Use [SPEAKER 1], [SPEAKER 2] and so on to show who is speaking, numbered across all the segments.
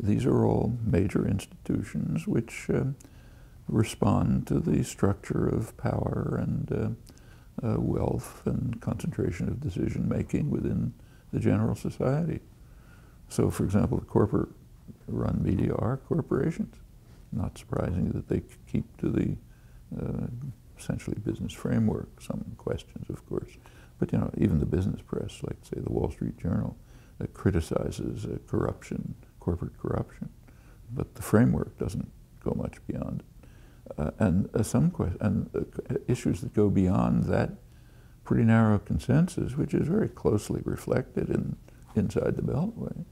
[SPEAKER 1] these are all major institutions which respond to the structure of power and wealth and concentration of decision-making within the general society. So, for example, the corporate-run media are corporations. Not surprising that they keep to the essentially business framework. Some questions, of course. But, you know, even the business press, like, say, the Wall Street Journal, criticizes corruption, corporate corruption. But the framework doesn't go much beyond it. Issues that go beyond that pretty narrow consensus, which is very closely reflected inside the Beltway,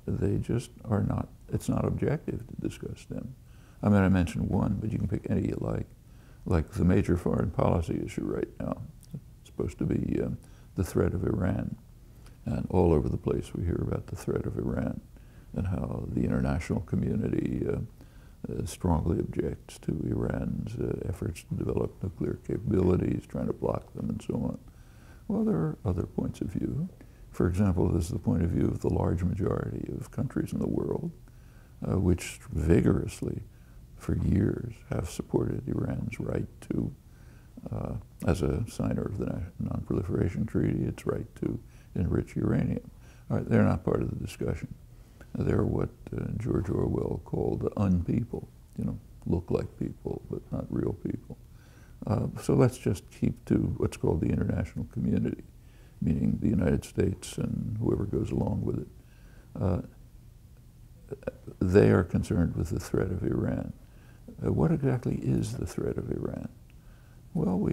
[SPEAKER 1] they just are not, it's not objective to discuss them. I mean, I mentioned one, but you can pick any you like the major foreign policy issue right now. It's supposed to be the threat of Iran. And all over the place we hear about the threat of Iran and how the international community strongly objects to Iran's efforts to develop nuclear capabilities, trying to block them and so on. Well, there are other points of view. For example, this is the point of view of the large majority of countries in the world, which vigorously, for years, have supported Iran's right to, as a signer of the Non-Proliferation Treaty, its right to enrich uranium. All right, they're not part of the discussion. They're what George Orwell called the unpeople, you know, look like people, but not real people. So let's just keep to what's called the international community, meaning the United States and whoever goes along with it. They are concerned with the threat of Iran. What exactly is the threat of Iran? Well,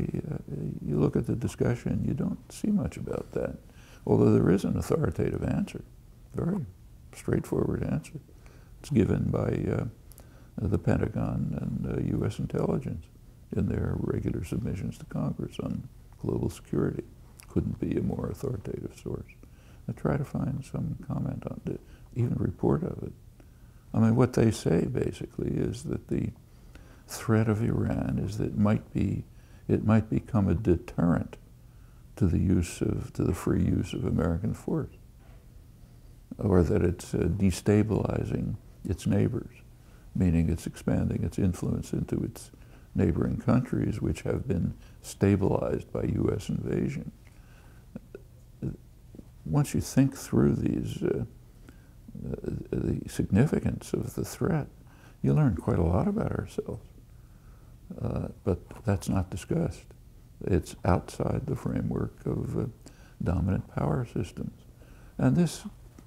[SPEAKER 1] you look at the discussion, you don't see much about that, although there is an authoritative answer, very straightforward answer. It's given by the Pentagon and U.S. intelligence in their regular submissions to Congress on global security. Couldn't be a more authoritative source. I try to find some comment on it, even a report of it. I mean, what they say basically is that the threat of Iran is that it might become a deterrent to the free use of American force, or that it's destabilizing its neighbors, meaning it's expanding its influence into its neighboring countries, which have been stabilized by U.S. invasion. Once you think through these, the significance of the threat, you learn quite a lot about ourselves. But that's not discussed. It's outside the framework of dominant power systems. And this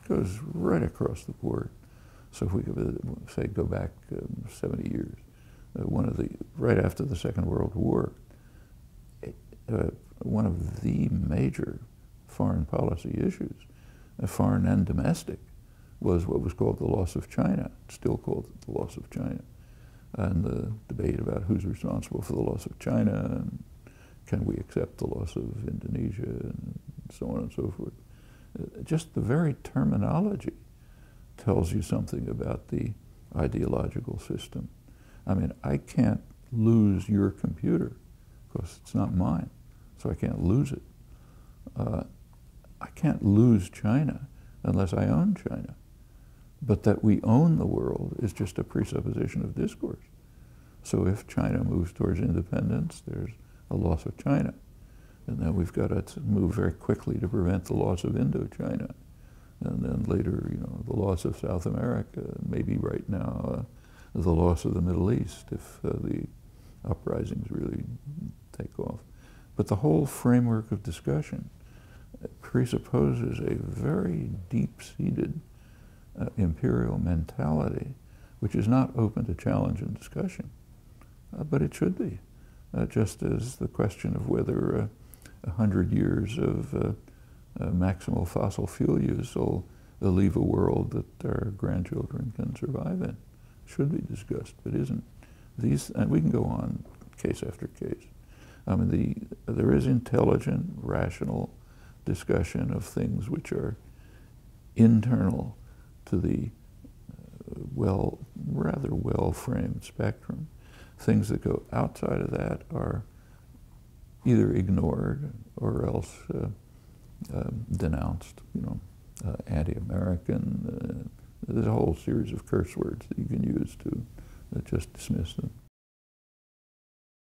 [SPEAKER 1] goes right across the board. So if we could, say, go back 70 years, right after the Second World War, one of the major foreign policy issues, foreign and domestic, was what was called the loss of China. It's still called the loss of China. And the debate about who's responsible for the loss of China, and can we accept the loss of Indonesia, and so on and so forth. Just the very terminology tells you something about the ideological system. I mean, I can't lose your computer because it's not mine, so I can't lose it. I can't lose China unless I own China. But that we own the world is just a presupposition of discourse. So if China moves towards independence, there's a loss of China. And then we've got to move very quickly to prevent the loss of Indochina. And then later, you know, the loss of South America, maybe right now, the loss of the Middle East if the uprisings really take off. But the whole framework of discussion presupposes a very deep-seated imperial mentality, which is not open to challenge and discussion. But it should be, just as the question of whether 100 years of maximal fossil fuel use will leave a world that our grandchildren can survive in. Should be discussed, but isn't. And we can go on case after case. I mean, there is intelligent, rational discussion of things which are internal to the rather well-framed spectrum. Things that go outside of that are either ignored or else denounced, you know, anti-American, There's a whole series of curse words that you can use to just dismiss them.